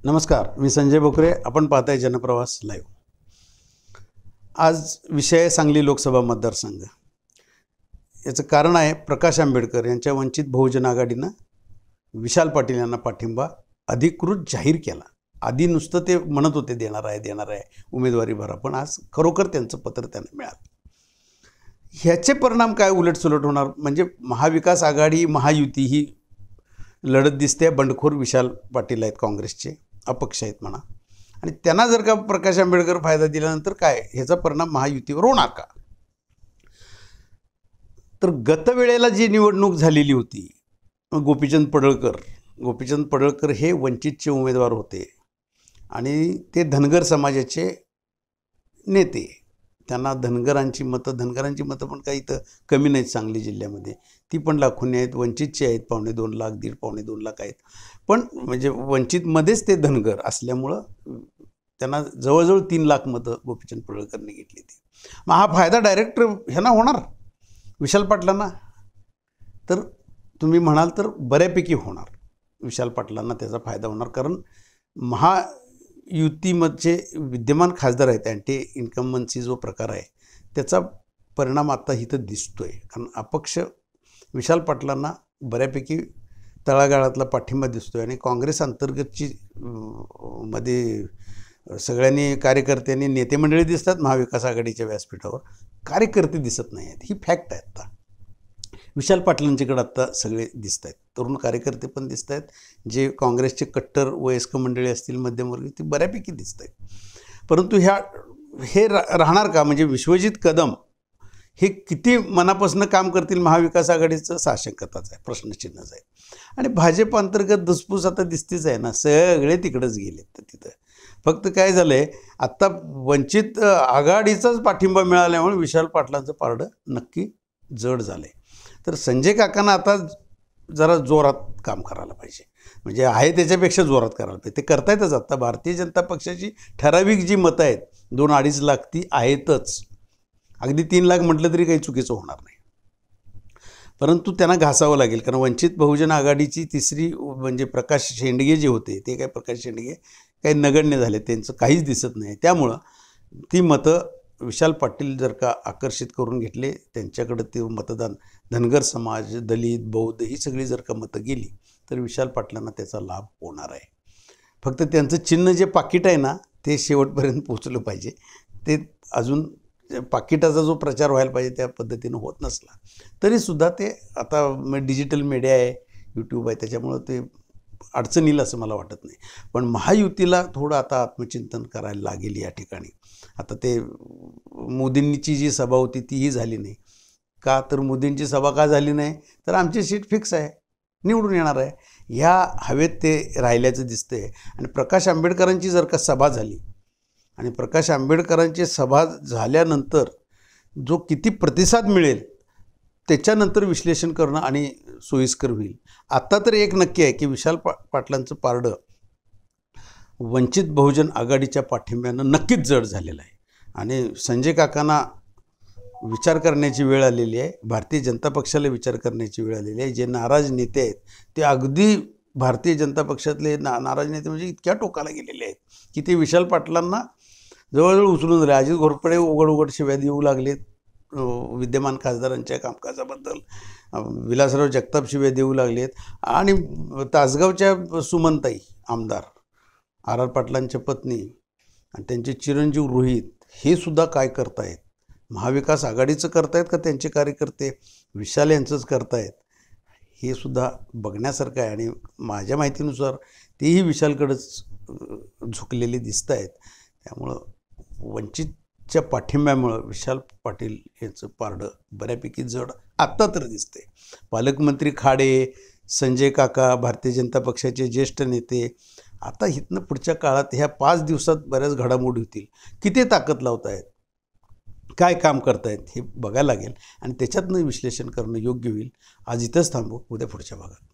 नमस्कार, मी संजय बोकरे. आपण पाहताय जनप्रवास लाईव्ह. आज विषय आहे सांगली लोकसभा मतदारसंघ. याचं कारण आहे प्रकाश आंबेडकर यांच्या वंचित बहुजन आघाडीनं विशाल पाटील यांना पाठिंबा अधिकृत जाहीर केला. आधी नुसतं ते म्हणत होते देणार आहे उमेदवारी भरा, पण आज खरोखर त्यांचं पत्र त्यांना मिळालं. ह्याचे परिणाम काय उलटसुलट होणार म्हणजे महाविकास आघाडी महायुती ही लढत दिसते. बंडखोर विशाल पाटील आहेत, काँग्रेसचे अपक्ष आहेत म्हणा, आणि त्यांना जर का प्रकाश आंबेडकर फायदा दिल्यानंतर काय ह्याचा परिणाम महायुतीवर होणार का? तर गतवेळेला जी निवडणूक झालेली होती, गोपीचंद पडळकर हे वंचितचे उमेदवार होते आणि ते धनगर समाजाचे नेते. त्यांना धनगरांची मतं पण काही इथं कमी नाहीत सांगली जिल्ह्यामध्ये, ती पण लाखोनी आहेत. वंचितचे आहेत, 1.25 लाख, पावणे 2 लाख आहेत. पण म्हणजे वंचितमध्येच ते धनगर असल्यामुळं त्यांना जवळजवळ 3 लाख मतं गोपीचंद पडळकरने घेतली ती. मग हा फायदा डायरेक्ट ह्यांना होणार विशाल पाटलांना? तर तुम्ही म्हणाल तर बऱ्यापैकी होणार. विशाल पाटलांना त्याचा फायदा होणार, कारण महायुतीमध्ये विद्यमान खासदार आहेत. अँटी इन्कम्बन्सी जो प्रकार आहे त्याचा परिणाम आता इथं दिसतोय. कारण अपक्ष विशाल पाटलांना बऱ्यापैकी तळागाळातला पाठिंबा दिसतोय आणि काँग्रेस अंतर्गतची मध्ये सगळ्यांनी कार्यकर्त्यांनी नेते मंडळी दिसतात महाविकास आघाडीच्या व्यासपीठावर, कार्यकर्ते दिसत नाही आहेत. ही फॅक्ट आहे. आता विशाल पाटलांच्याकडे आत्ता सगळे दिसत आहेत, तरुण कार्यकर्ते पण दिसत आहेत. जे काँग्रेसचे कट्टर वयस्क मंडळी असतील, मध्यमवर्गीय, ते बऱ्यापैकी दिसत आहेत. परंतु हे राहणार का? म्हणजे विश्वजित कदम हे किती मनापासून काम करतील महाविकास आघाडीचं साशंकताच आहे, प्रश्नचिन्हच आहे. आणि भाजप अंतर्गत धुसफूस आता दिसतेच आहे ना, सगळे तिकडंच गेलेत. तर तिथं फक्त काय झालं आहे, आत्ता वंचित आघाडीचाच पाठिंबा मिळाल्यामुळे विशाल पाटलांचं पारडं नक्की जड झालं आहे. तर संजय काकांना आता जरा जोरात काम करायला पाहिजे, म्हणजे आहे त्याच्यापेक्षा जोरात करायला पाहिजे. ते करतायतच. आत्ता भारतीय जनता पक्षाची ठराविक जी मतं आहेत 2-2.5 लाख ती आहेतच. अगदी 3 लाख म्हटलं तरी काही चुकीचं होणार नाही. परंतु त्यांना घासावं लागेल, कारण वंचित बहुजन आघाडीची तिसरी म्हणजे प्रकाश शेंडगे जे होते ते काय प्रकाश शेंडगे काही नगण्य झाले, त्यांचं काहीच दिसत नाही. त्यामुळं ती मतं विशाल पाटील जर का आकर्षित करून घेतले, त्यांच्याकडं ते मतदान धनगर समाज, दलित, बौद्ध ही सगळी जर का मतं गेली तर विशाल पाटलांना त्याचा लाभ होणार आहे. फक्त त्यांचं चिन्ह जे पाकिट आहे ना ते शेवटपर्यंत पोचलं पाहिजे. ते अजून पाकिटाचा जो प्रचार व्हायला पाहिजे त्या पद्धतीनं होत नसला तरीसुद्धा ते आता डिजिटल मीडिया आहे, यूट्यूब आहे, त्याच्यामुळं ते अडचण येईल असं मला वाटत नाही. पण महायुतीला थोडं आता आत्मचिंतन करायला लागेल या ठिकाणी. आता ते मोदींची जी सभा होती तीही झाली नाही का? तर मोदींची सभा का झाली नाही? तर आमची सीट फिक्स आहे, निवडून येणार आहे, ह्या हवेत ते राहिल्याचं दिसतंय. आणि प्रकाश आंबेडकरांची जर का सभा झाली आणि प्रकाश आंबेडकरांची सभा झाल्यानंतर जो किती प्रतिसाद मिळेल त्याच्यानंतर विश्लेषण करणं आणि सोयीस्कर होईल. आत्ता तर एक नक्की आहे की विशाल पाटलांचं पारडं वंचित बहुजन आघाडीच्या पाठिंब्यानं नक्कीच जड झालेलं आहे. आणि संजय काकांना विचार करण्याची वेळ आलेली आहे, भारतीय जनता पक्षाला विचार करण्याची वेळ आलेली आहे. जे नाराज नेते आहेत ते अगदी भारतीय जनता पक्षातले नाराज नेते म्हणजे इतक्या टोकाला गेलेले आहेत की ते विशाल पाटलांना जवळजवळ उचलून झाले. अजित घोरपडे उघड शिव्या देऊ लागलेत विद्यमान खासदारांच्या कामकाजाबद्दल. विलासराव जगताप शिव्या देऊ लागलेत. आणि तासगावच्या सुमनताई आमदार आर पाटलांच्या पत्नी आणि त्यांचे चिरंजीव रोहित हे सुद्धा काय करतायत? महाविकास आघाडीचं करतायत का त्यांचे कार्यकर्ते विशाल यांचंच करतायत? हे सुद्धा बघण्यासारखं आहे. आणि माझ्या माहितीनुसार तेही विशालकडेच झुकलेले दिसत आहेत. त्यामुळं वंचितच्या पाठिंब्यामुळं विशाल पाटील यांचं पारडं बऱ्यापैकी जड आत्ता तर दिसतंय. पालकमंत्री खाडे, संजय काका, भारतीय जनता पक्षाचे ज्येष्ठ नेते आता इथनं पुढच्या काळात ह्या 5 दिवसात बऱ्याच घडामोडी होतील. किती ताकद लावतायत, काय काम करतायत हे बघायला लागेल आणि त्याच्यातनं विश्लेषण करणं योग्य होईल. आज इथंच थांबू, उद्या पुढच्या भागात.